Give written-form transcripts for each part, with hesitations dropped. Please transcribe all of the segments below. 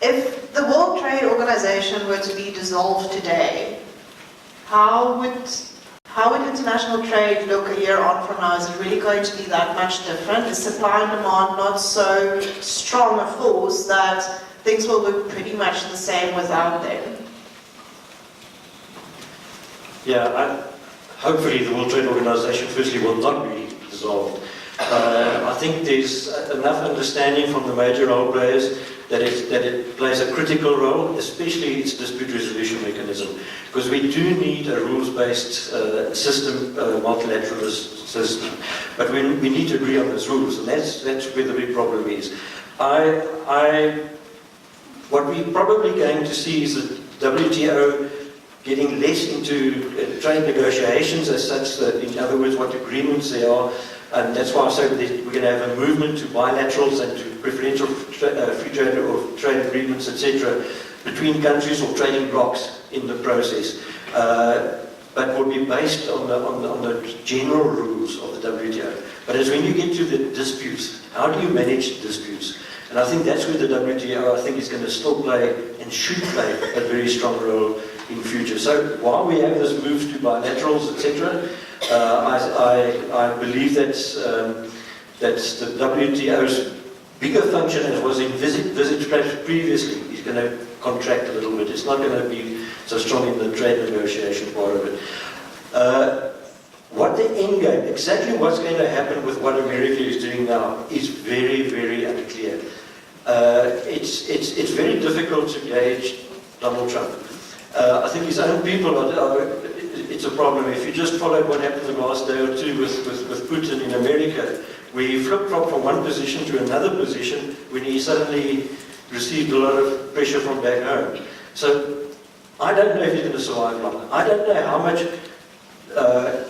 If the World Trade Organization were to be dissolved today, how would international trade look a year on from now? Is it really going to be that much different? Is supply and demand not so strong a force that things will look pretty much the same without them? Yeah, hopefully the World Trade Organization firstly will not be dissolved. I think there's enough understanding from the major role players that it plays a critical role, especially its dispute resolution mechanism, because we do need a rules-based system, multilateralist system. But we need to agree on those rules, and that's where the big problem is. What we're probably going to see is the WTO getting less into trade negotiations as such, in other words, what agreements there are. And that's why I say we're going to have a movement to bilaterals and to preferential free trade or trade agreements, etc., between countries or trading blocs in the process. But will be based on the general rules of the WTO. But as when you get to the disputes, how do you manage disputes? And I think that's where the WTO, I think, is going to still play and should play a very strong role in future. So while we have this move to bilaterals, etc., I believe that the WTO's bigger function, as was envisaged previously, is going to contract a little bit. It's not going to be so strong in the trade negotiation part of it. What the end game, exactly what's going to happen with what America is doing now, is very, very unclear. It's very difficult to gauge Donald Trump. I think his own people it's a problem. If you just followed what happened the last day or two with Putin in America, where he flip-flopped from one position to another position when he suddenly received a lot of pressure from back home. So I don't know if he's going to survive long. I don't know how much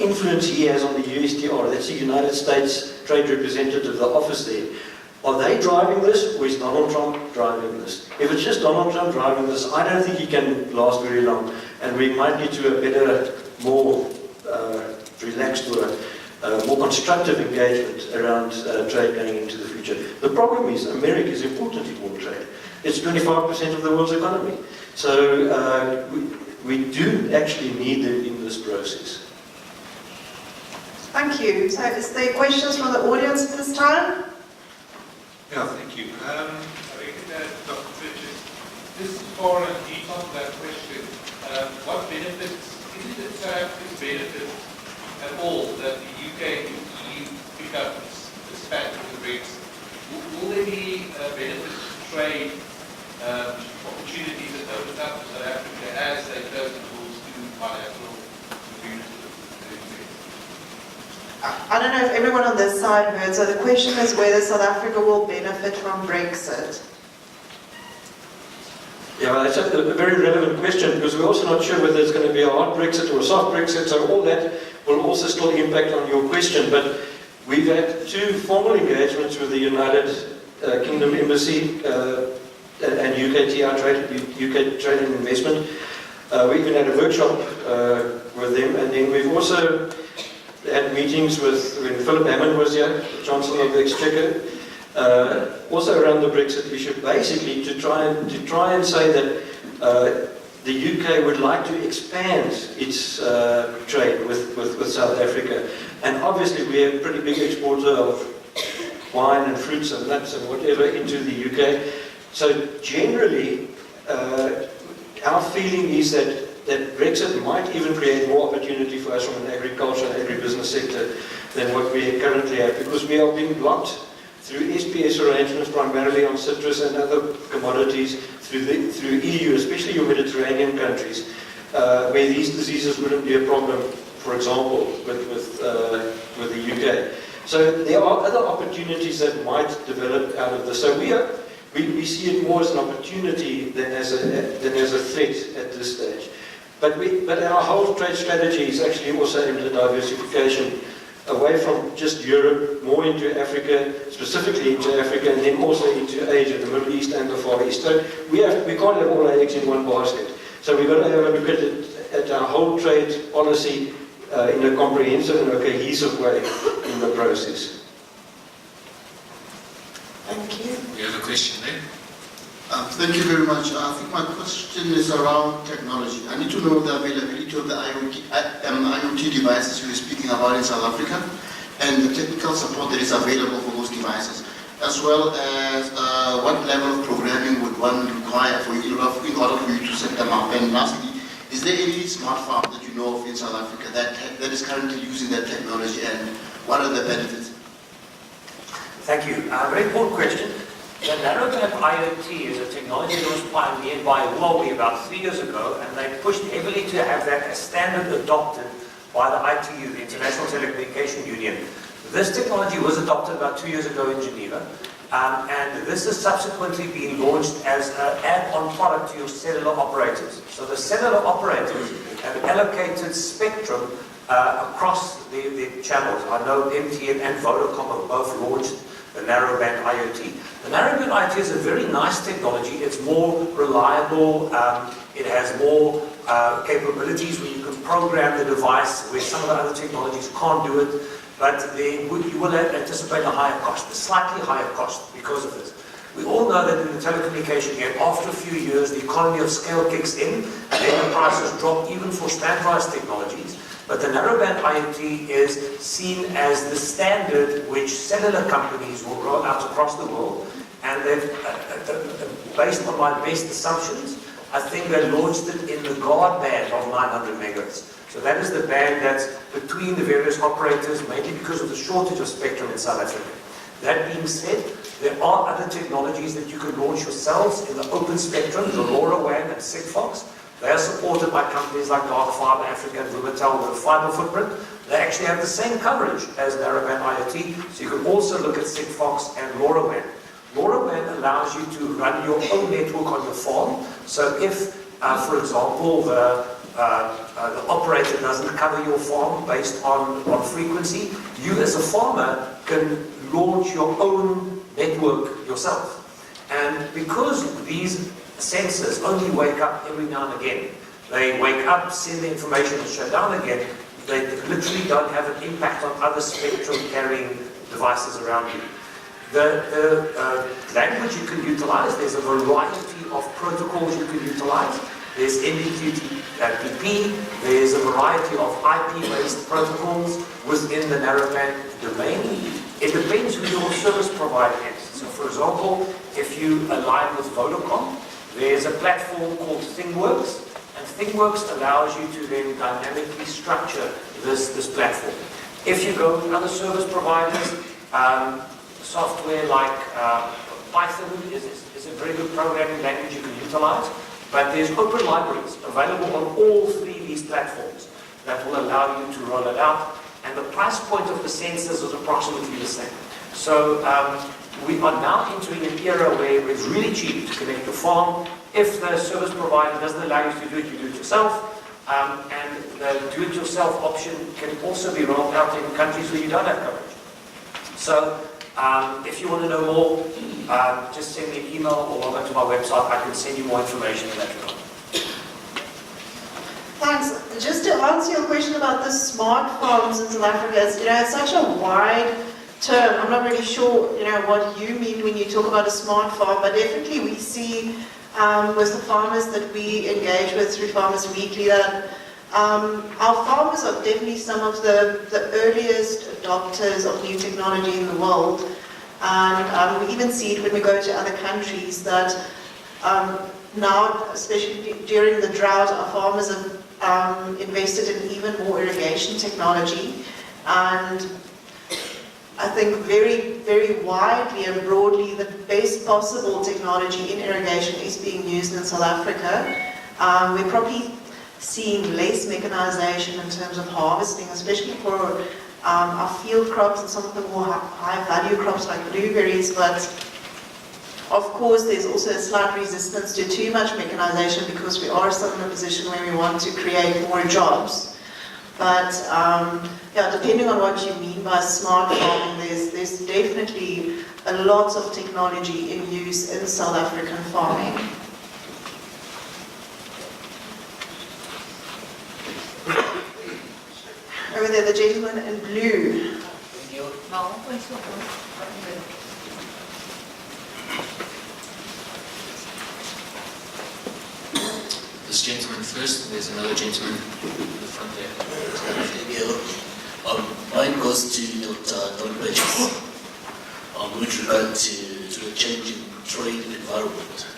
influence he has on the USTR. That's the United States Trade Representative, the office there. Are they driving this, or is Donald Trump driving this? If it's just Donald Trump driving this, I don't think he can last very long, and we might get to a better, more relaxed or more constructive engagement around trade going into the future. The problem is America is important in world trade. It's 25% of the world's economy. So we do actually need them in this process. Thank you. So is there questions from the audience at this time? Yeah, thank you. I reckon that Dr. Pieter, just to follow on detail to that question, what benefits, is it that South Africa's benefit at all that the UK and EU pick up this fact of the Brexit? Will there be benefits to trade opportunities that open up to South Africa as they close the doors to bilateral agreements with the UK? I don't know if everyone on this side heard, so the question is whether South Africa will benefit from Brexit. Yeah, that's a very relevant question, because we're also not sure whether it's going to be a hard Brexit or a soft Brexit, so all that will also still impact on your question. But we've had two formal engagements with the United Kingdom Embassy and UK Trade and Investment. We even had a workshop with them, and then we've also had meetings when Philip Hammond was here, the Chancellor of the Exchequer, also around the Brexit issue, basically to try and say that the UK would like to expand its trade with South Africa. And obviously we're a pretty big exporter of wine and fruits and nuts and whatever into the UK. So generally, our feeling is that Brexit might even create more opportunity for us from an agriculture and agribusiness sector than what we currently have, because we are being blocked through SPS arrangements primarily on citrus and other commodities through EU, especially your Mediterranean countries, where these diseases wouldn't be a problem, for example, with the UK. So there are other opportunities that might develop out of this. So we see it more as an opportunity than as a threat at this stage. But our whole trade strategy is actually also aimed at diversification away from just Europe, more into Africa, specifically into Africa, and then also into Asia, the Middle East and the Far East. So we can't have all our eggs in one basket. So we've got to have a look at our whole trade policy in a comprehensive and a cohesive way in the process. Thank you. We have a question there. Thank you very much. I think my question is around technology. I need to know the availability of the IoT devices you were speaking about in South Africa and the technical support that is available for those devices, as well as what level of programming would one require for you in order for you to set them up. And lastly, is there any smart farm that you know of in South Africa that is currently using that technology, and what are the benefits? Thank you. Very important question. The narrowband IoT is a technology that was pioneered by Huawei about 3 years ago, and they pushed heavily to have that as standard adopted by the ITU, the International Telecommunication Union. This technology was adopted about 2 years ago in Geneva, and this has subsequently been launched as an add-on product to your cellular operators. So the cellular operators have allocated spectrum across the channels. I know MTN and Vodacom have both launched the narrowband IoT. The narrowband IoT is a very nice technology. It's more reliable. It has more capabilities where you can program the device where some of the other technologies can't do it. But you will anticipate a higher cost, a slightly higher cost because of this. We all know that in the telecommunication game, after a few years, the economy of scale kicks in, and then the prices drop even for standardized technologies. But the narrowband IoT is seen as the standard which cellular companies will roll out across the world. And they've, based on my best assumptions, I think they launched it in the guard band of 900 megahertz. So that is the band that's between the various operators, mainly because of the shortage of spectrum in South Africa. That being said, there are other technologies that you can launch yourselves in the open spectrum, the LoRaWAN and Sigfox. They are supported by companies like Dark Fiber Africa and Vumatel with a fiber footprint. They actually have the same coverage as narrowband IoT, so you can also look at Sigfox and LoRaWAN. LoRaWAN allows you to run your own network on your farm. So if, for example, the operator doesn't cover your farm based on frequency, you as a farmer can launch your own network yourself. And because these sensors only wake up every now and again, they wake up, send the information and shut down again, they literally don't have an impact on other spectrum carrying devices around you. The language you can utilize, there's a variety of protocols you can utilize. There's MBQTP, there's a variety of IP-based protocols within the narrowband domain. It depends who your service provider is. So for example, if you align with Vodacom, there's a platform called ThingWorks, and ThingWorks allows you to then dynamically structure this platform. If you go with other service providers, software like Python is a very good programming language you can utilize, but there's open libraries available on all three of these platforms that will allow you to roll it out, and the price point of the sensors is approximately the same. So we are now entering an era where it's really cheap to connect your farm. If the service provider doesn't allow you to do it, you do it yourself. And the do-it-yourself option can also be rolled out in countries where you don't have coverage. So if you want to know more, just send me an email or log on to my website. I can send you more information in that regard. Thanks. Just to answer your question about the smart farms in South Africa, it's such a wide term. I'm not really sure, what you mean when you talk about a smart farm, but definitely we see with the farmers that we engage with through Farmers Weekly that our farmers are definitely some of the earliest adopters of new technology in the world. And we even see it when we go to other countries that now, especially during the drought, our farmers have invested in even more irrigation technology. And I think very, very widely and broadly, the best possible technology in irrigation is being used in South Africa. We're probably seeing less mechanization in terms of harvesting, especially for our field crops and some of the more high-value crops like blueberries. But of course, there's also a slight resistance to too much mechanization because we are still in a position where we want to create more jobs. But depending on what you mean by smart farming, there's definitely a lot of technology in use in South African farming. Over there, the gentleman in blue. this gentleman first. There's another gentleman in the front there. Thank you. Mine goes to Dr. Don Bridges with regard to the changing trade environment.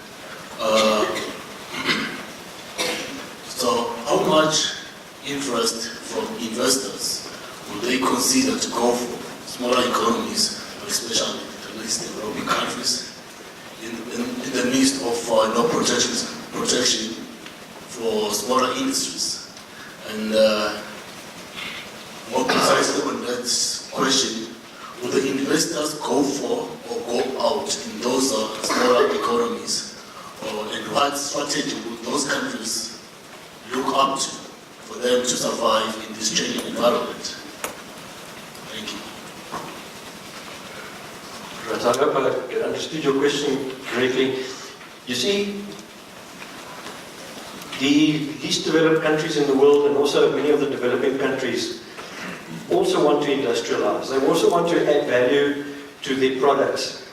So how much interest from investors will they consider to go for smaller economies, especially the least developing countries, in the midst of no protection for smaller industries? And more precisely on that question, will the investors go for or go out in those smaller economies? And what strategy will those countries look up to for them to survive in this changing environment? Thank you. Right, I hope I understood your question correctly. You see, the least developed countries in the world, and also many of the developing countries, also want to industrialize. They also want to add value to their products.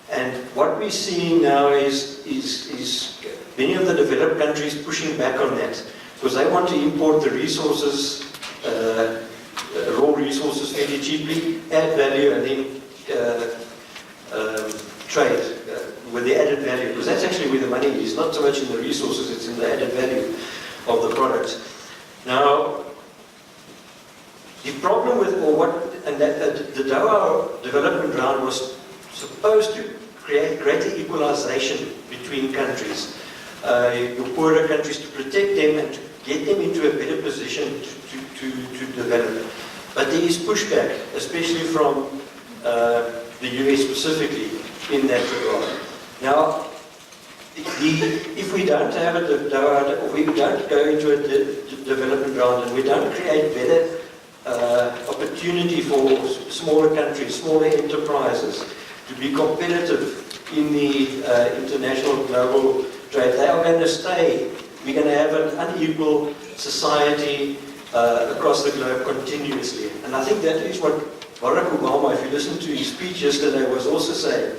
And what we're seeing now is many of the developed countries pushing back on that, because they want to import the resources, raw resources fairly cheaply, add value, and then trade with the added value, because that's actually where the money is, not so much in the resources, it's in the added value of the products. Now, the problem with, the Doha development round was supposed to create greater equalization between countries, your poorer countries, to protect them and to get them into a better position to develop. But there is pushback, especially from the US specifically, in that regard. Now, if we don't have a Doha, or we don't go into a development round and we don't create better opportunity for smaller countries, smaller enterprises to be competitive in the international global trade, they are going to stay. We're going to have an unequal society across the globe continuously. And I think that is what Barack Obama, if you listen to his speech yesterday, was also saying.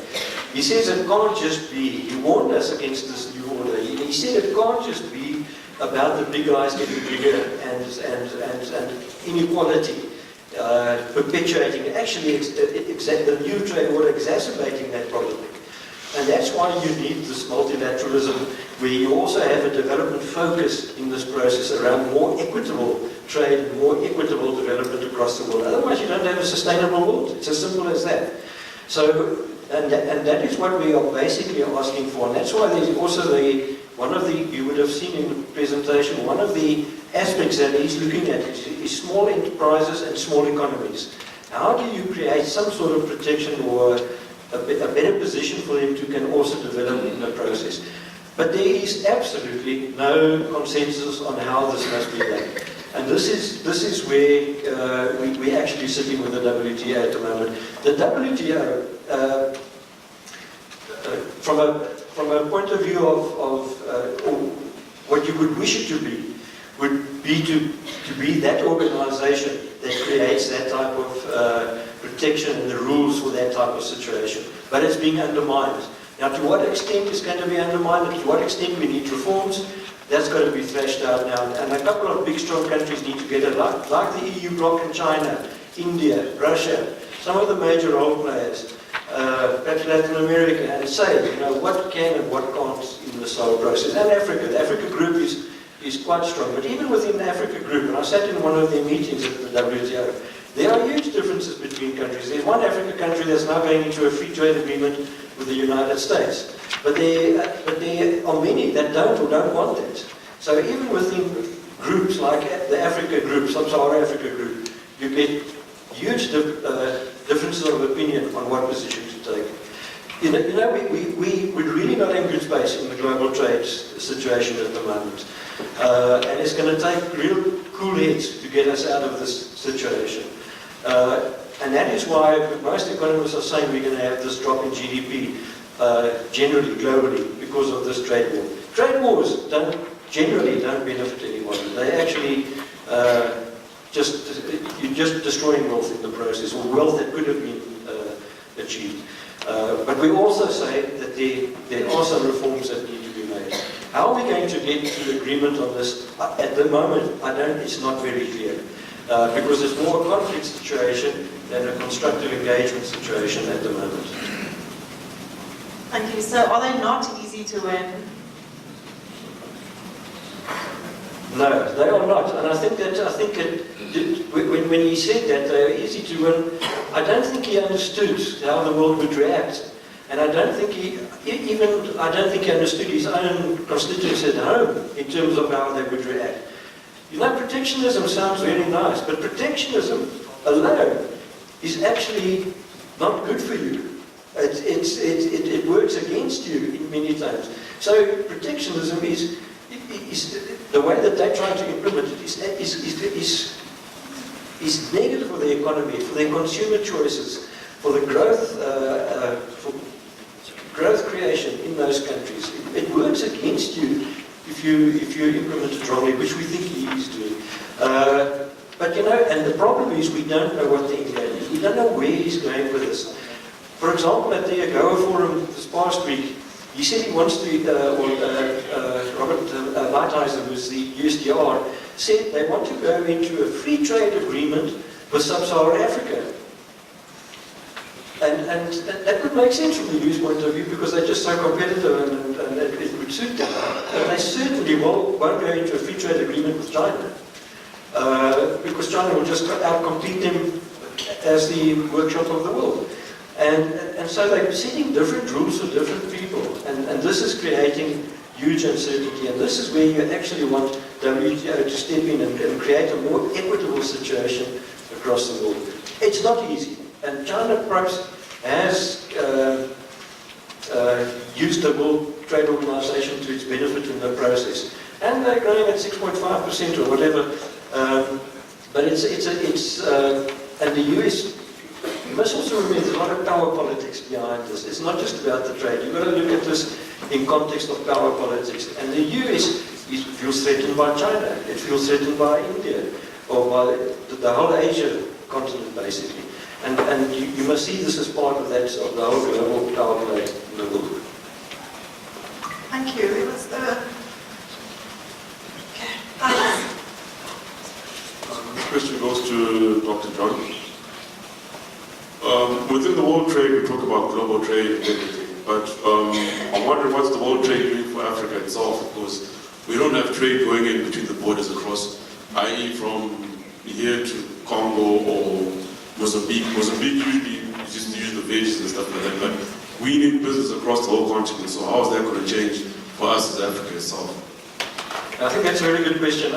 He says it can't just be, he warned us against this new order. He said it can't just be about the big guys getting bigger and inequality perpetuating, actually the new trade order exacerbating that problem. And that's why you need this multilateralism, where you also have a development focus in this process around more equitable trade, more equitable development across the world. Otherwise you don't have a sustainable world. It's as simple as that. So, and that is what we are basically asking for. And that's why there's also you would have seen in the presentation, one of the aspects that he's looking at is small enterprises and small economies. How do you create some sort of protection or a better position for them to can also develop in the process? But there is absolutely no consensus on how this must be done. And this is where we're actually sitting with the WTO at the moment. The WTO, from a point of view of what you would wish it to be, would be to be that organization that creates that type of protection and the rules for that type of situation. But it's being undermined. Now, to what extent is going to be undermined, and to what extent we need reforms, that's going to be thrashed out now. And a couple of big, strong countries need to get it, like the EU bloc in China, India, Russia, some of the major role players, perhaps Latin America, and say, what can and what can't in this whole process. And Africa. The Africa group is quite strong. But even within the Africa group, and I sat in one of their meetings at the WTO, there are huge differences between countries. There's one African country that's now going into a free trade agreement with the United States. But there are many that don't want that. So even within groups like the Africa group, Sub-Saharan Africa group, you get huge differences of opinion on what position to take. We're really not in good space in the global trade situation at the moment. And it's going to take real cool heads to get us out of this situation. And that is why most economists are saying we're going to have this drop in GDP generally, globally, because of this trade war. Trade wars generally don't benefit anyone. They actually you're just destroying wealth in the process, or wealth that could have been achieved. But we also say that there are some reforms that need to be made. How are we going to get to agreement on this? At the moment, it's not very clear. Because it's more a conflict situation than a constructive engagement situation at the moment. Thank you. So are they not easy to win? No, they are not. And I think when he said that they are easy to win, I don't think he understood how the world would react. And I don't think he understood his own constituents at home in terms of how they would react. You know, protectionism sounds very nice, but protectionism alone is actually not good for you. It works against you in many times. So protectionism is the way that they try to implement it is negative for the economy, for their consumer choices, for the growth creation in those countries. It works against you if you implement it wrongly, which we think he is doing. But you know, and the problem is we don't know what the end game is. We don't know where he's going with this. For example, at the AGOA forum this past week, he said he wants to, Robert Lighthizer, who's the USTR, said they want to go into a free trade agreement with sub-Saharan Africa. And that would make sense from the EU's point of view because they're just so competitive and it would suit them. But they certainly won't go into a free trade agreement with China because China will just outcompete them as the workshop of the world. And so they're setting different rules for different people. And this is creating huge uncertainty. And this is where you actually want WTO to step in and create a more equitable situation across the world. It's not easy. And China perhaps has used the World Trade Organization to its benefit in the process. And they're growing at 6.5% or whatever. But and the US, you must also remember there's a lot of power politics behind this. It's not just about the trade. You've got to look at this in context of power politics. And the US feels threatened by China. It feels threatened by India, or by the whole Asia continent, basically. And you must see this as part of that, of the whole global power play in the world. Thank you. It was okay. This question goes to Dr. John. Within the world trade, we talk about global trade and everything, but I'm wondering what's the world trade doing for Africa itself, because we don't have trade going in between the borders across, i.e. from here to Congo or Mozambique. Mozambique usually just use the veggies and stuff like that, but we need business across the whole continent, so how is that going to change for us as Africa itself? I think that's a very good question.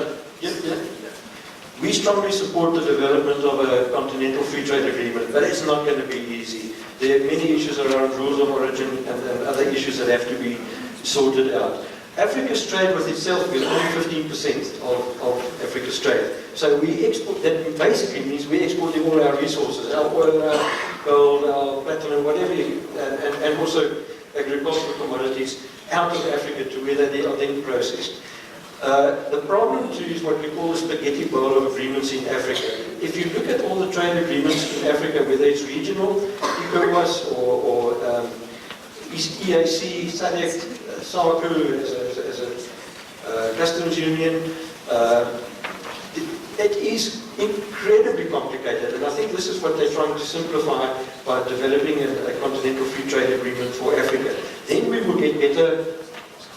We strongly support the development of a continental free trade agreement, but it's not going to be easy. There are many issues around rules of origin and other issues that have to be sorted out. Africa's trade with itself is only 15% of Africa's trade. So we export, that basically means we're exporting all our resources, our oil, our gold, our platinum, whatever, and also agricultural commodities out of Africa to where they are then processed. The problem too is what we call the spaghetti bowl of agreements in Africa. If you look at all the trade agreements in Africa, whether it's regional, ECOWAS, or EAC, SADC, SARCO as a customs union, it is incredibly complicated, and I think this is what they're trying to simplify by developing a continental free trade agreement for Africa. Then we will get better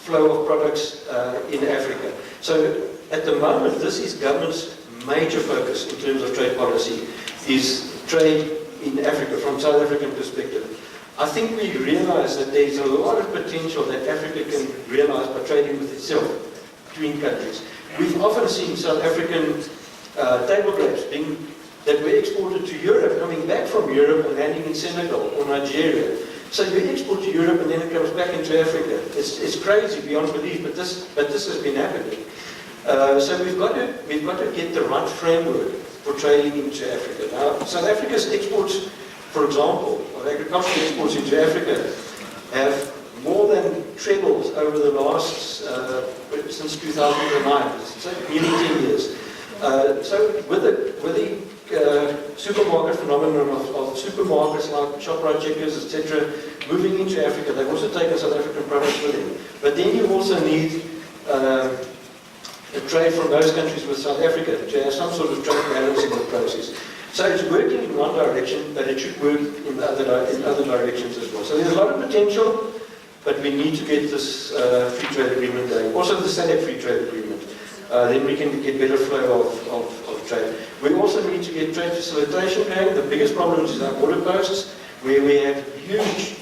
flow of products in Africa. So at the moment, this is government's major focus in terms of trade policy, is trade in Africa from South African perspective. I think we realize that there's a lot of potential that Africa can realize by trading with itself between countries. We've often seen South African table grapes that were exported to Europe, coming back from Europe and landing in Senegal or Nigeria. So you export to Europe and then it comes back into Africa. It's crazy beyond belief, but this has been happening. So we've got to get the right framework for trading into Africa. Now, South Africa's exports, for example, of agricultural exports into Africa have more than trebled over the last, since 2009, so nearly 10 years. So with the supermarket phenomenon of supermarkets like ShopRite, Checkers, etc., moving into Africa, they've also taken South African products with them. But then you also need a trade from those countries with South Africa to have some sort of trade balance in the process. So it's working in one direction, but it should work in other directions as well. So there's a lot of potential, but we need to get this free trade agreement going. Also the SADC free trade agreement. Then we can get better flow of trade. We also need to get trade facilitation going. The biggest problem is our border posts, where we have huge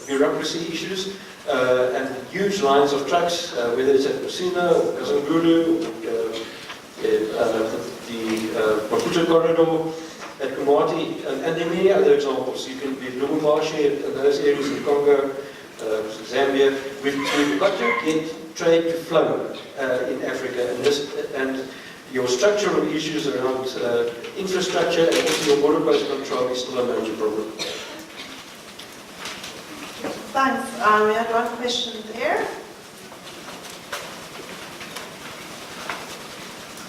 bureaucracy issues and huge lines of trucks, whether it's at Messina or Kazangulu, the Maputo corridor, at Kumati, and there are many other examples. You can be Lubumbashi and those areas in Congo, Zambia. We've got to get trade to flow in Africa, and your structural issues around infrastructure and also your border post control is still a major problem. Thanks. We had one question there.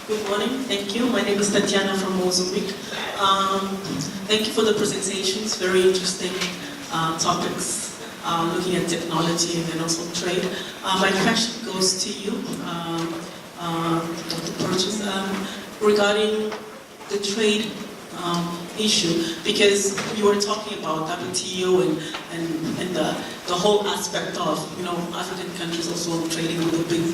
Good morning, thank you. My name is Tatiana from Mozambique. Thank you for the presentations, very interesting topics, looking at technology and then also trade. My question goes to you, Dr. Purchase, regarding the trade issue, because you were talking about WTO and the whole aspect of, you know, African countries also trading with the big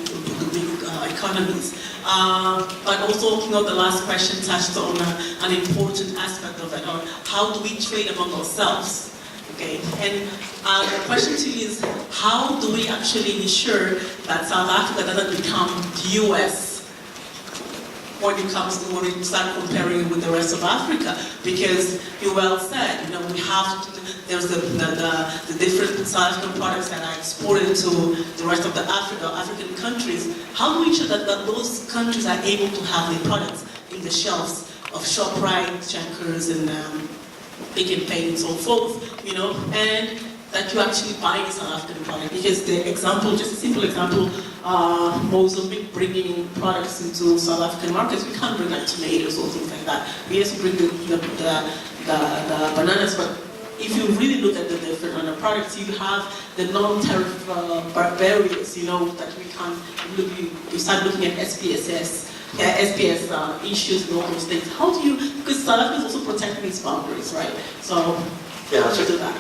economies. But also, you know, the last question touched on an important aspect of it, or how do we trade among ourselves? Okay, and the question to you is, how do we actually ensure that South Africa doesn't become the US when it comes to when we start comparing it with the rest of Africa? Because you well said, you know, we have to, there's the different South African products that are exported to the rest of the African countries. How do we ensure that those countries are able to have their products in the shelves of ShopRite, Checkers, and Pick n Pay and so forth, you know, and that you actually buy the South African product? Because the example, just a simple example, Mozambique bringing products into South African markets, we can't bring like tomatoes or things like that. We have to bring the bananas, but if you really look at the different products, you have the non-tariff barriers, you know, that we can't look, you start looking at SPS issues and all those things. How do you, because South Africa is also protecting its boundaries, right? So, yeah, how do you do that?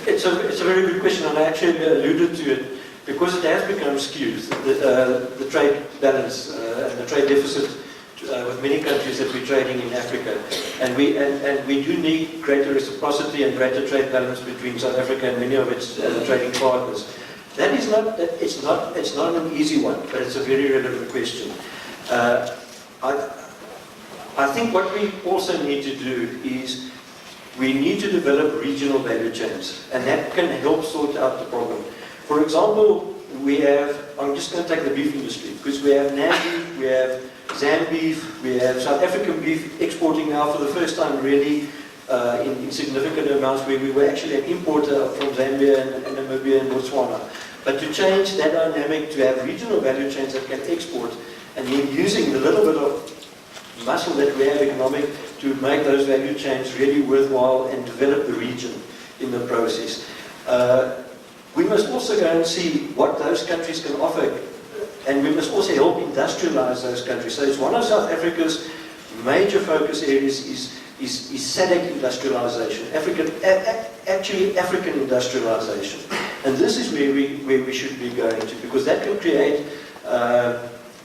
It's a very good question, and I actually alluded to it because it has become skewed, the trade balance and the trade deficit with many countries that we're trading in Africa, and we do need greater reciprocity and greater trade balance between South Africa and many of its trading partners. That is not, it's not an easy one, but it's a very relevant question. I think what we also need to do is we need to develop regional value chains, and that can help sort out the problem. For example, we have, I'm just going to take the beef industry, because we have Nambi, we have Zambeef, we have South African beef exporting now for the first time really in significant amounts, where we were actually an importer from Zambia and Namibia and Botswana. But to change that dynamic, to have regional value chains that can export, and then using the little bit of muscle that we have economic to make those value chains really worthwhile and develop the region in the process. We must also go and see what those countries can offer, and we must also help industrialize those countries. So it's one of South Africa's major focus areas is SADC industrialization, actually African industrialization. And this is where we should be going to, because that can create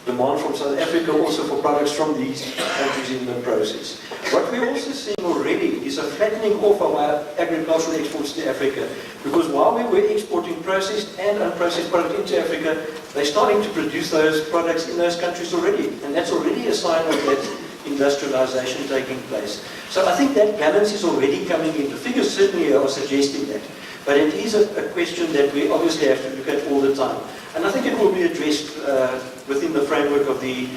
demand from South Africa also for products from these countries in the process. What we're also seeing already is a flattening off of our agricultural exports to Africa, because while we were exporting processed and unprocessed products into Africa, they're starting to produce those products in those countries already, and that's already a sign of that industrialization taking place. So I think that balance is already coming in. The figures certainly are suggesting that, but it is a question that we obviously have to look at all the time. And I think it will be addressed within the framework of the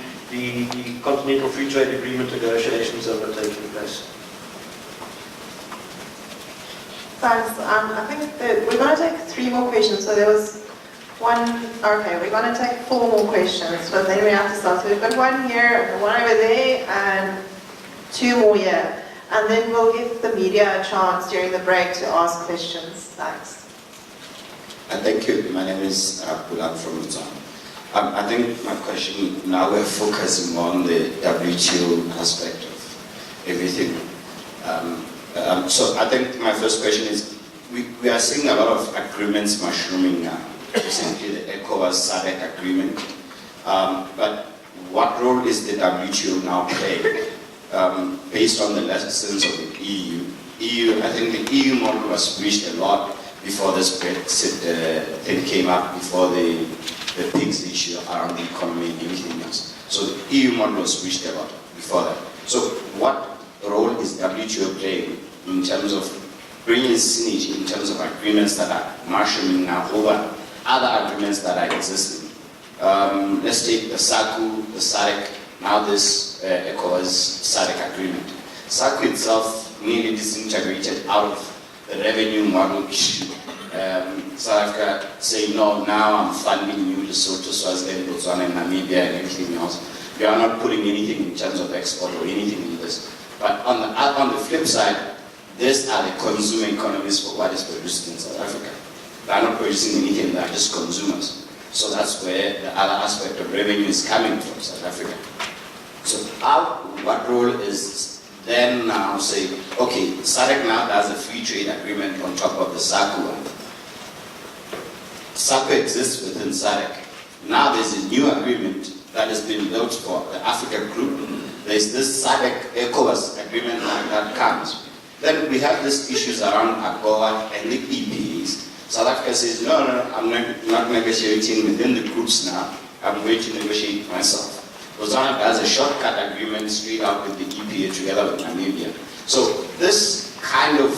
Continental Free Trade Agreement negotiations that are taking place. Thanks. I think that we're going to take 3 more questions. So there was one, okay, we're going to take 4 more questions, but then we have to start. So we've got 1 here, 1 over there, and 2 more here. And then we'll give the media a chance during the break to ask questions. Thanks. Thank you. My name is Pulan from Botswana. I think my question, now we're focusing on the WTO aspect of everything. So I think my first question is, we are seeing a lot of agreements mushrooming now, recently the ECOWAS SADC agreement. But what role is the WTO now playing based on the lessons of the EU? I think the EU model was breached a lot before this Brexit thing came up, before the pigs issue around the economy and everything else. So the EU model was breached a lot before that. So what role is WTO playing in terms of bringing synergy, in terms of agreements that are mushrooming now over other agreements that are existing? Let's take the SACU, the SADC, now this ECOWAS SADC agreement. SACU itself nearly disintegrated out of the revenue model issue. South Africa saying, no, now I'm funding you, Lesotho, Swaziland, Botswana, and Namibia, and everything else. We are not putting anything in terms of export or anything in this. But on the flip side, these are the consumer economies for what is produced in South Africa. They are not producing anything, they are just consumers. So that's where the other aspect of revenue is coming from, South Africa. So what role is then now say, okay, SADC now does a free trade agreement on top of the SACU one. SACU exists within SADC. Now there's a new agreement that has been built for the Africa group. There's this SADC ECOWAS agreement that comes. Then we have these issues around AGOA and the EPAs. South Africa says, no, I'm not negotiating within the groups now. I'm going to negotiate myself. Botswana does a shortcut agreement straight out with the EPA together with Namibia. So this kind of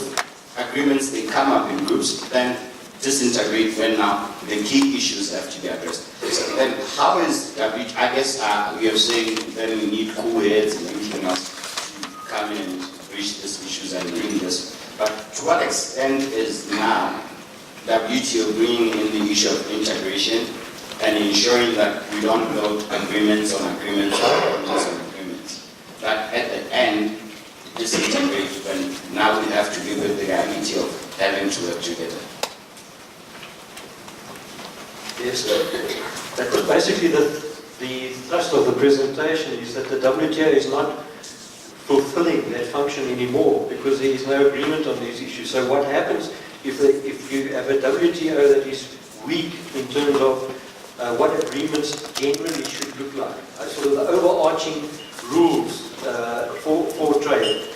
agreements, they come up in groups, then disintegrate when now the key issues have to be addressed. So then how is, I guess we are saying then we need cool heads and everything else to come in and reach these issues and bring this. But to what extent is now WTO bringing in the issue of integration and ensuring that we don't build agreements on agreements on agreements on agreements, that at the end disintegrate when now we have to live with the reality of having to work together? Yes, that was basically the thrust of the presentation, is that the WTO is not fulfilling that function anymore because there is no agreement on these issues. So what happens if you have a WTO that is weak in terms of what agreements generally should look like? Sort of the overarching rules for trade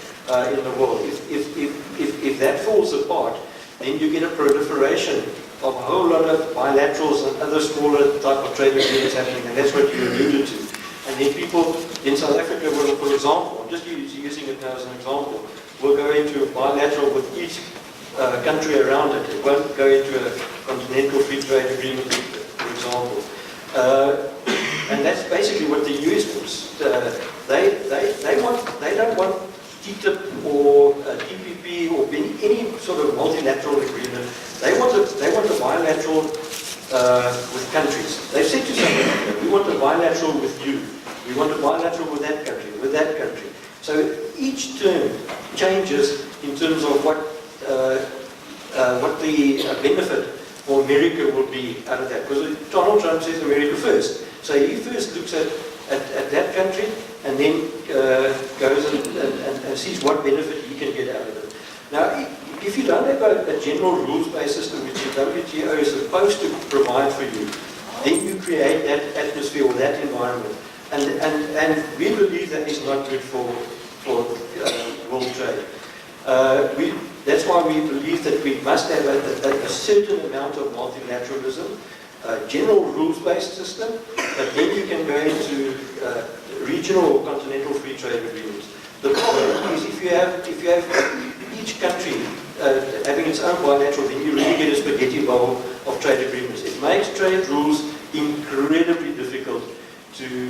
in the world. If that falls apart, then you get a proliferation of a whole lot of bilaterals and other smaller type of trade agreements happening, and that's what you alluded to. And then people in South Africa will, for example, I'm just using it now as an example, will go into a bilateral with each country around it. It won't go into a continental free trade agreement, for example. And that's basically what the US wants. They don't want TTIP or TPP or any sort of multilateral agreement. They want a bilateral with countries. They've said to South Africa, we want a bilateral with you. We want a bilateral with that country, with that country. So each term changes in terms of what the benefit for America will be out of that. Because Donald Trump says America first. So he first looks at that country and then goes and sees what benefit he can get out of it. Now, if you don't have a general rules-based system which the WTO is supposed to provide for you, then you create that atmosphere or that environment. And we believe that is not good for world trade. That's why we believe that we must have a certain amount of multilateralism, a general rules-based system, but then you can go into regional or continental free trade agreements. The problem is if you have each country having its own bilateral, then you really get a spaghetti bowl of trade agreements. It makes trade rules incredibly difficult to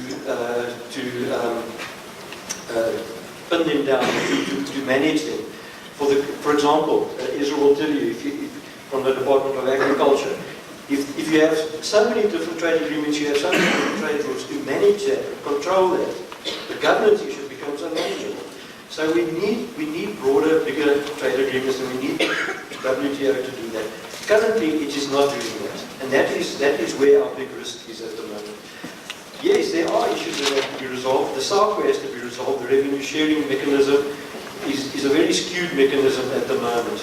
pin them down, to manage them. For example, Israel will tell you, from the Department of Agriculture, if you have so many different trade agreements, you have so many different trade rules, to manage that, control that, the governance issue becomes unmanageable. So we need broader, bigger trade agreements, and we need WTO to do that. Currently, it is not doing And that is where our big risk is at the moment. Yes, there are issues that have to be resolved. The software has to be resolved. The revenue sharing mechanism is a very skewed mechanism at the moment.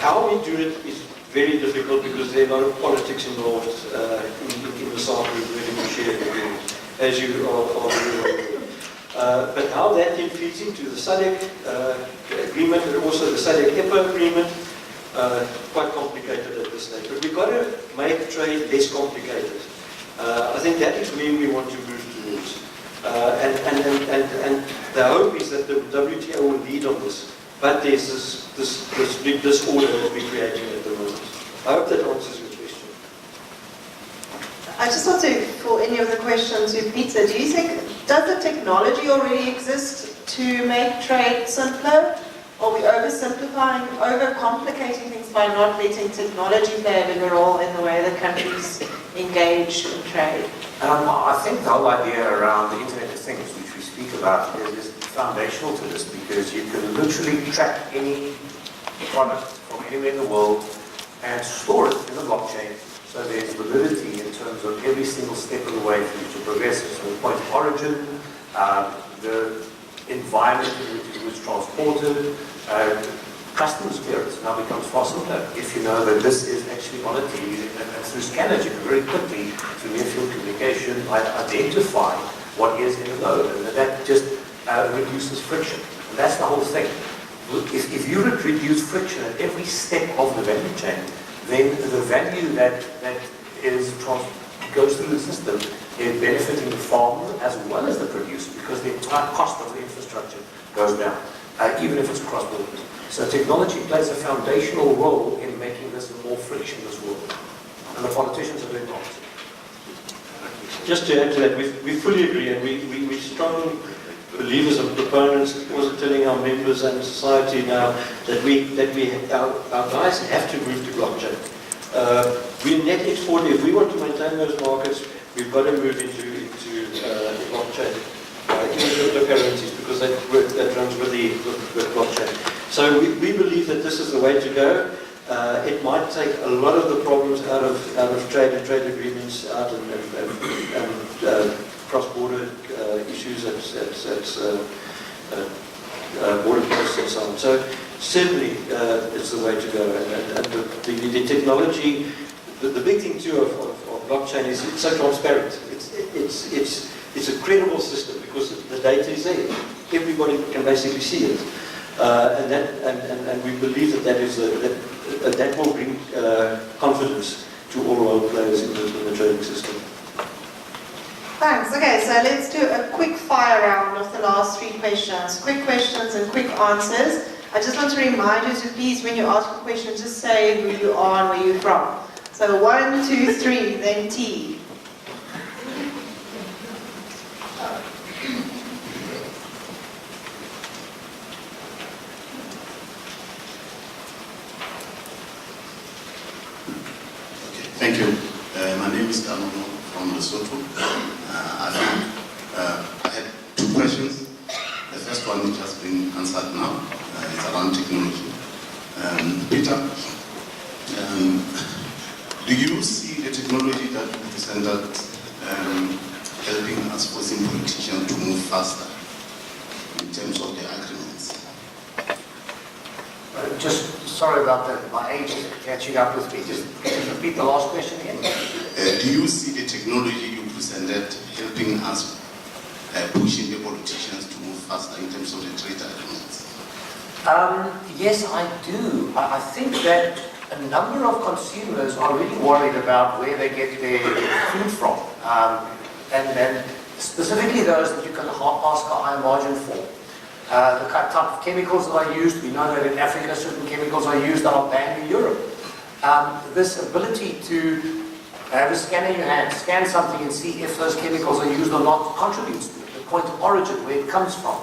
How we do it is very difficult because there are a lot of politics involved in the software revenue sharing agreement, as you are aware. But how that then feeds into the SADC agreement and also the SADC EPA agreement, quite complicated at this stage. But we've got to make trade less complicated. I think that is where we want to move towards. And the hope is that the WTO will lead on this. But there's this big disorder that we're creating at the moment. I hope that answers your question. I just want to, for any of the questions with Pieter, do you think, does the technology already exist to make trade simpler? Are we oversimplifying, overcomplicating things by not letting technology play a bigger role in the way that countries engage in trade? I think the whole idea around the Internet of Things, which we speak about, is foundational to this, because you can literally track any product from anywhere in the world and store it in the blockchain. So there's validity in terms of every single step of the way for you to progress. So the point of origin, the environment in which it was transported, customs clearance now becomes far simpler if you know that this is actually on a TV, and through scanners you can very quickly, through near-field communication, identify what is in the node, and that just reduces friction. And that's the whole thing. If you reduce friction at every step of the value chain, then the value that goes through the system is benefiting the farmer as well as the producer, because the entire cost of the infrastructure goes down, even if it's across borders. So technology plays a foundational role in making this a more frictionless world. And the politicians are doing the opposite. Just to add to that, we fully agree, and we strongly believers and proponents, also telling our members and society now that our guys have to move to blockchain. We're net exporter. If we want to maintain those markets, we've got to move into blockchain, even cryptocurrencies, because that runs with blockchain. So we believe that this is the way to go. It might take a lot of the problems out of trade and trade agreements out and cross-border issues at border posts and so on. So certainly it's the way to go. And the technology, the big thing too of blockchain is it's so transparent. It's a credible system because the data is there. Everybody can basically see it. And we believe that will bring confidence to all role players in the trading system. Thanks. Okay, so let's do a quick fire round of the last 3 questions. Quick questions and quick answers. I just want to remind you to please, when you ask a question, just say who you are and where you're from. So 1, 2, 3, then T. Thank you. My name is Kanono from Lesotho. I had 2 questions. The first one which has been answered now. It's around technology. Pieter, do you see the technology that you presented helping us, forcing politicians to move faster in terms of the agreements? Just sorry about that. My age is catching up with me. Just repeat the last question again. Do you see the technology you presented helping us pushing the politicians to move faster in terms of the trade agreements? Yes, I do. I think that a number of consumers are really worried about where they get their food from. And specifically those that you can ask a high margin for. The type of chemicals that are used, we know that in Africa certain chemicals are used that are banned in Europe. This ability to have a scanner in your hand, scan something and see if those chemicals are used or not contributes to it. The point of origin, where it comes from.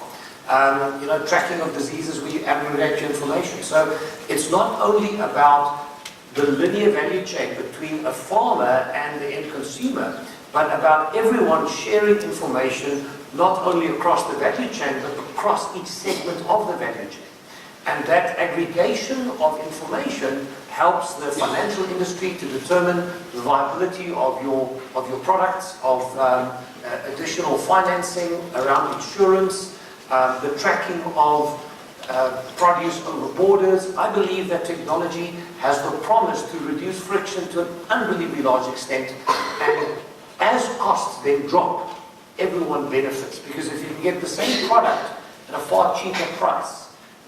Tracking of diseases where you aggregate your information. So it's not only about the linear value chain between a farmer and the end consumer, but about everyone sharing information not only across the value chain, but across each segment of the value chain. And that aggregation of information helps the financial industry to determine the viability of your products, of additional financing around insurance, the tracking of produce over borders. I believe that technology has the promise to reduce friction to an unbelievably large extent, and as costs then drop, everyone benefits, because if you can get the same product at a far cheaper price,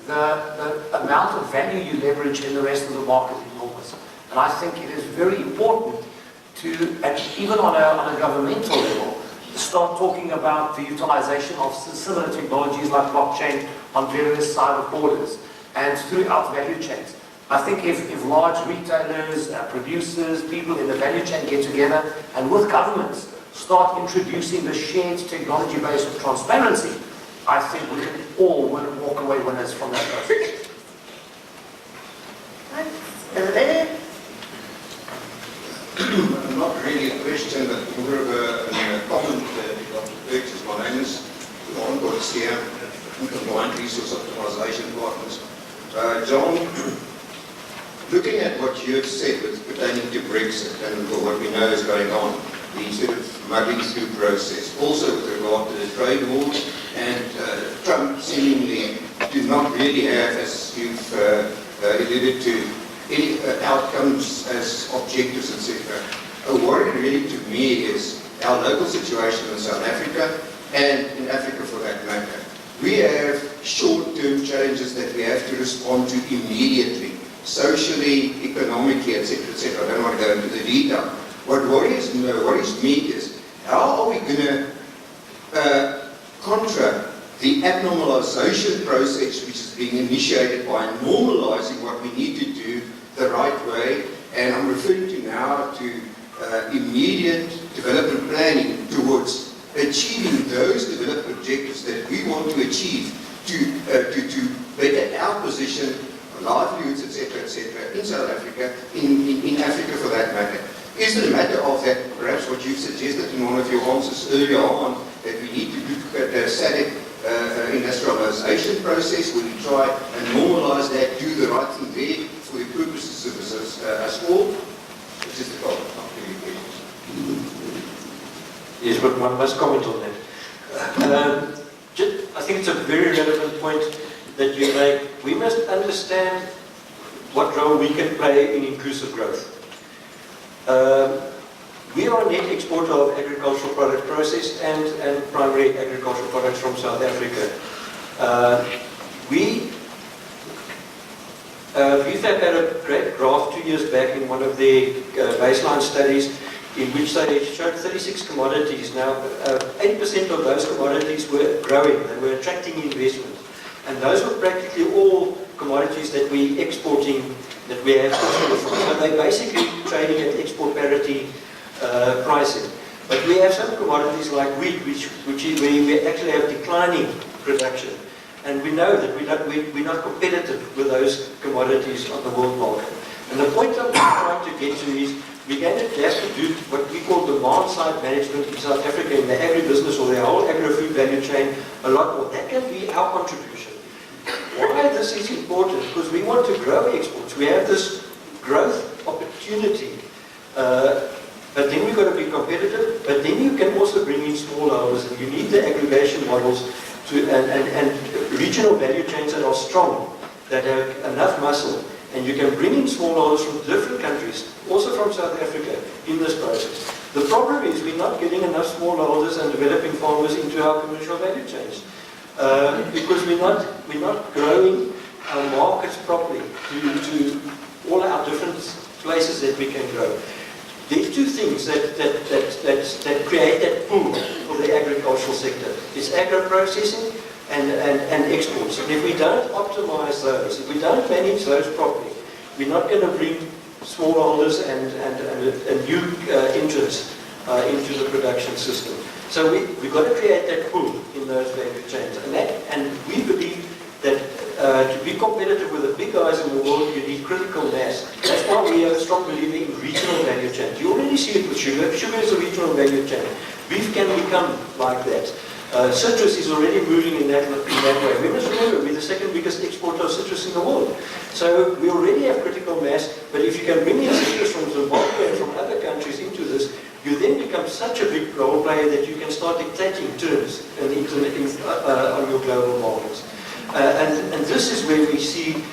the amount of value you leverage in the rest of the market is enormous. And I think it is very important to, and even on a governmental level, start talking about the utilization of similar technologies like blockchain on various side of borders and throughout value chains. I think if large retailers, producers, people in the value chain get together and with governments start introducing the shared technology base of transparency, I think we can all walk away winners from that process. Not really a question, but more of a comment to Dr. Pieter. My name is John Gorcia, Combined Resource Optimization Partners. John, looking at what you have said with pertaining to Brexit and what we know is going on, the sort of muddling through process, also with regard to the trade wars, and Trump seemingly do not really have, as you've alluded to, any outcomes as objectives, etc. A worry really to me is our local situation in South Africa, and in Africa for that matter. We have short-term challenges that we have to respond to immediately, socially, economically, etc., etc. I don't want to go into the detail. What worries me is, how are we going to contra the abnormalization process which is being initiated by normalizing what we need to do the right way, and I'm referring to now to immediate development planning towards achieving those development objectives that we want to achieve to better our position, livelihoods, etc., in South Africa, in Africa for that matter. Is it a matter of that, perhaps what you've suggested in one of your answers earlier on, that we need to look at the SADC industrialization process, where we try and normalize that, do the right thing there for the purposes of us all? Which is the problem. Yes, but one must comment on that. I think it's a very relevant point that you make. We must understand what role we can play in inclusive growth. We are a net exporter of agricultural product processed and primary agricultural products from South Africa. VFAP had a great graph 2 years back in one of their baseline studies in which they showed 36 commodities. Now, 80% of those commodities were growing, they were attracting investment. And those were practically all commodities that we exporting, that we have from. So they're basically trading at export parity pricing. But we have some commodities like wheat, which we actually have declining production. And we know that we're not competitive with those commodities on the world market. And the point I'm trying to get to is we're going to have to do what we call demand side management in South Africa, in the agribusiness or the whole agri-food value chain, a lot more. That can be our contribution. Why this is important? Because we want to grow exports. We have this growth opportunity. But then we've got to be competitive, but then you can also bring in smallholders, and you need the aggregation models and regional value chains that are strong, that have enough muscle, and you can bring in smallholders from different countries, also from South Africa, in this process. The problem is we're not getting enough smallholders and developing farmers into our commercial value chains, because we're not growing our markets properly to all our different places that we can grow. There's two things that create that pool for the agricultural sector. It's agro-processing and exports. And if we don't optimize those, if we don't manage those properly, we're not going to bring smallholders and new entrants into the production system. So we've got to create that pool in those value chains. And we believe that to be competitive with the big guys in the world, you need critical mass. That's why we are a strong believer in regional value chains. You already see it with sugar. Sugar is a regional value chain. Beef can become like that. Citrus is already moving in that way. We must remember we're the second biggest exporter of citrus in the world. So we already have critical mass, but if you can bring in citrus from Zimbabwe and from other countries into this, you then become such a big role player that you can start dictating terms on your global markets. And this is where we see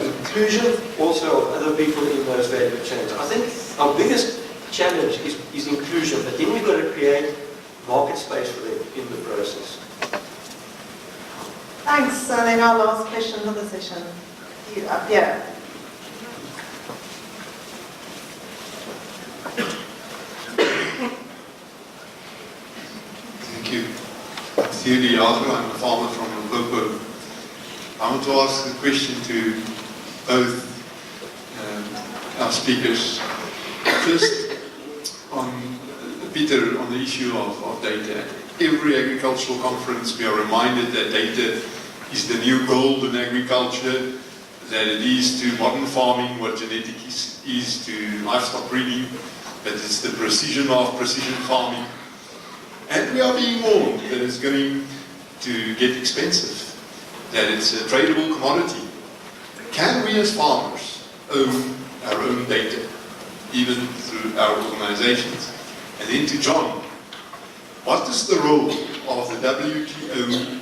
inclusion also of other people in those value chains. I think our biggest challenge is inclusion, but then we've got to create market space for them in the process. Thanks. And then our last question of the session. You up here. Thank you. Pieter, I'm a farmer from Limpopo. I want to ask a question to both our speakers. First, on Pieter, on the issue of data. Every agricultural conference, we are reminded that data is the new gold in agriculture, that it is to modern farming what genetics is to livestock breeding, that it's the precision of precision farming. And we are being warned that it's going to get expensive, that it's a tradable commodity. Can we as farmers own our own data, even through our organizations? And then to John, what is the role of the WTO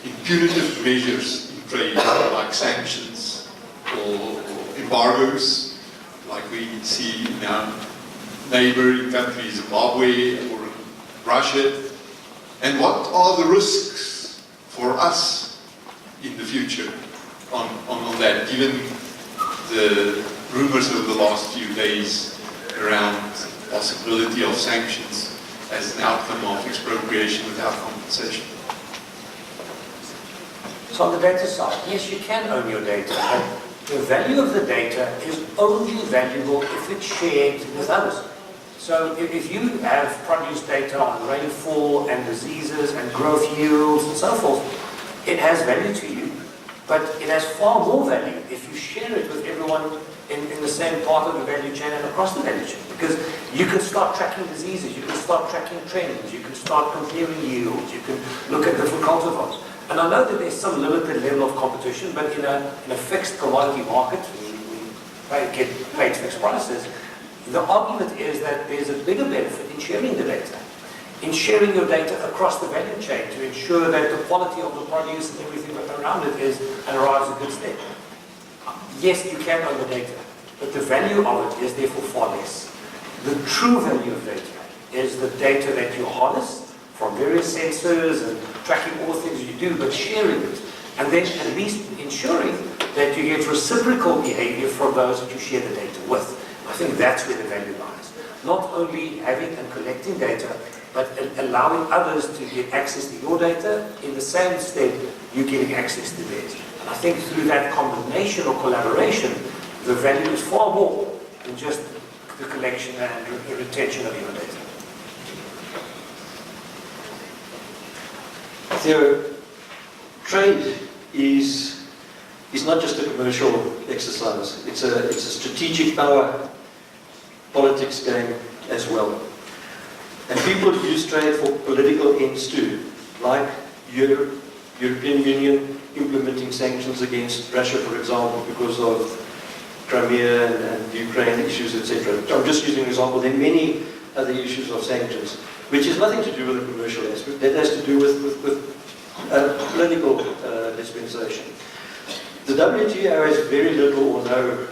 in punitive measures in trade, like sanctions or embargoes, like we see in our neighboring countries, Zimbabwe or Russia? And what are the risks for us in the future on that, given the rumors over the last few days around possibility of sanctions as an outcome of expropriation without compensation? So on the data side, yes, you can own your data, but the value of the data is only valuable if it's shared with others. So if you have produce data on rainfall and diseases and growth yields and so forth, it has value to you, but it has far more value if you share it with everyone in the same part of the value chain and across the value chain. Because you can start tracking diseases, you can start tracking trends, you can start comparing yields, you can look at different cultivars. And I know that there's some limited level of competition, but in a fixed commodity market, we get paid fixed prices. The argument is that there's a bigger benefit in sharing the data, in sharing your data across the value chain to ensure that the quality of the produce and everything around it is and arrives at good state. Yes, you can own the data, but the value of it is therefore far less. The true value of data is the data that you harness from various sensors and tracking all the things you do, but sharing it, and then at least ensuring that you get reciprocal behavior from those that you share the data with. I think that's where the value lies. Not only having and collecting data, but allowing others to get access to your data in the same step you're getting access to theirs. And I think through that combination or collaboration, the value is far more than just the collection and retention of your data. Theo, trade is not just a commercial exercise. It's a strategic power politics game as well. And people use trade for political ends too, like European Union implementing sanctions against Russia, for example, because of Crimea and Ukraine issues, etc. I'm just using an example. There are many other issues of sanctions, which has nothing to do with the commercial aspect. That has to do with political dispensation. The WTO has very little or no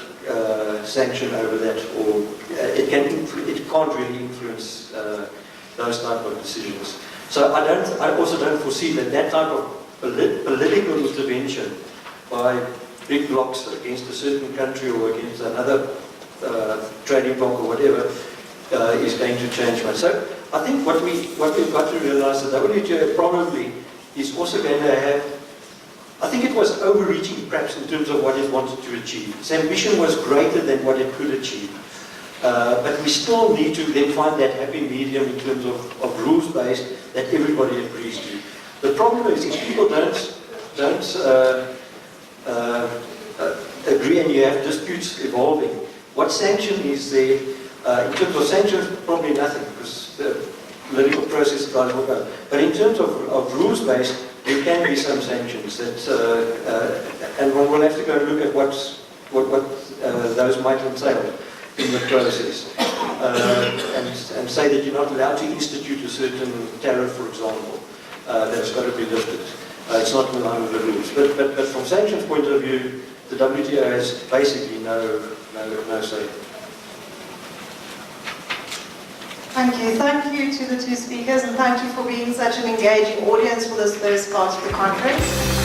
sanction over that, or it can't really influence those type of decisions. So I also don't foresee that type of political intervention by big blocs against a certain country or against another trading bloc or whatever is going to change much. So I think what we've got to realize, the WTO probably is also going to have, I think it was overreaching perhaps in terms of what it wanted to achieve. Its ambition was greater than what it could achieve. But we still need to then find that happy medium in terms of rules-based that everybody agrees to. The problem is if people don't agree and you have disputes evolving, what sanction is there? In terms of sanctions, probably nothing, because political process that will go. But in terms of rules-based, there can be some sanctions that, and one will have to go and look at what those might entail in the process, and say that you're not allowed to institute a certain tariff, for example, that's got to be lifted. It's not in line with the rules. But from sanctions point of view, the WTO has basically no say. Thank you. Thank you to the two speakers, and thank you for being such an engaging audience for this first part of the conference.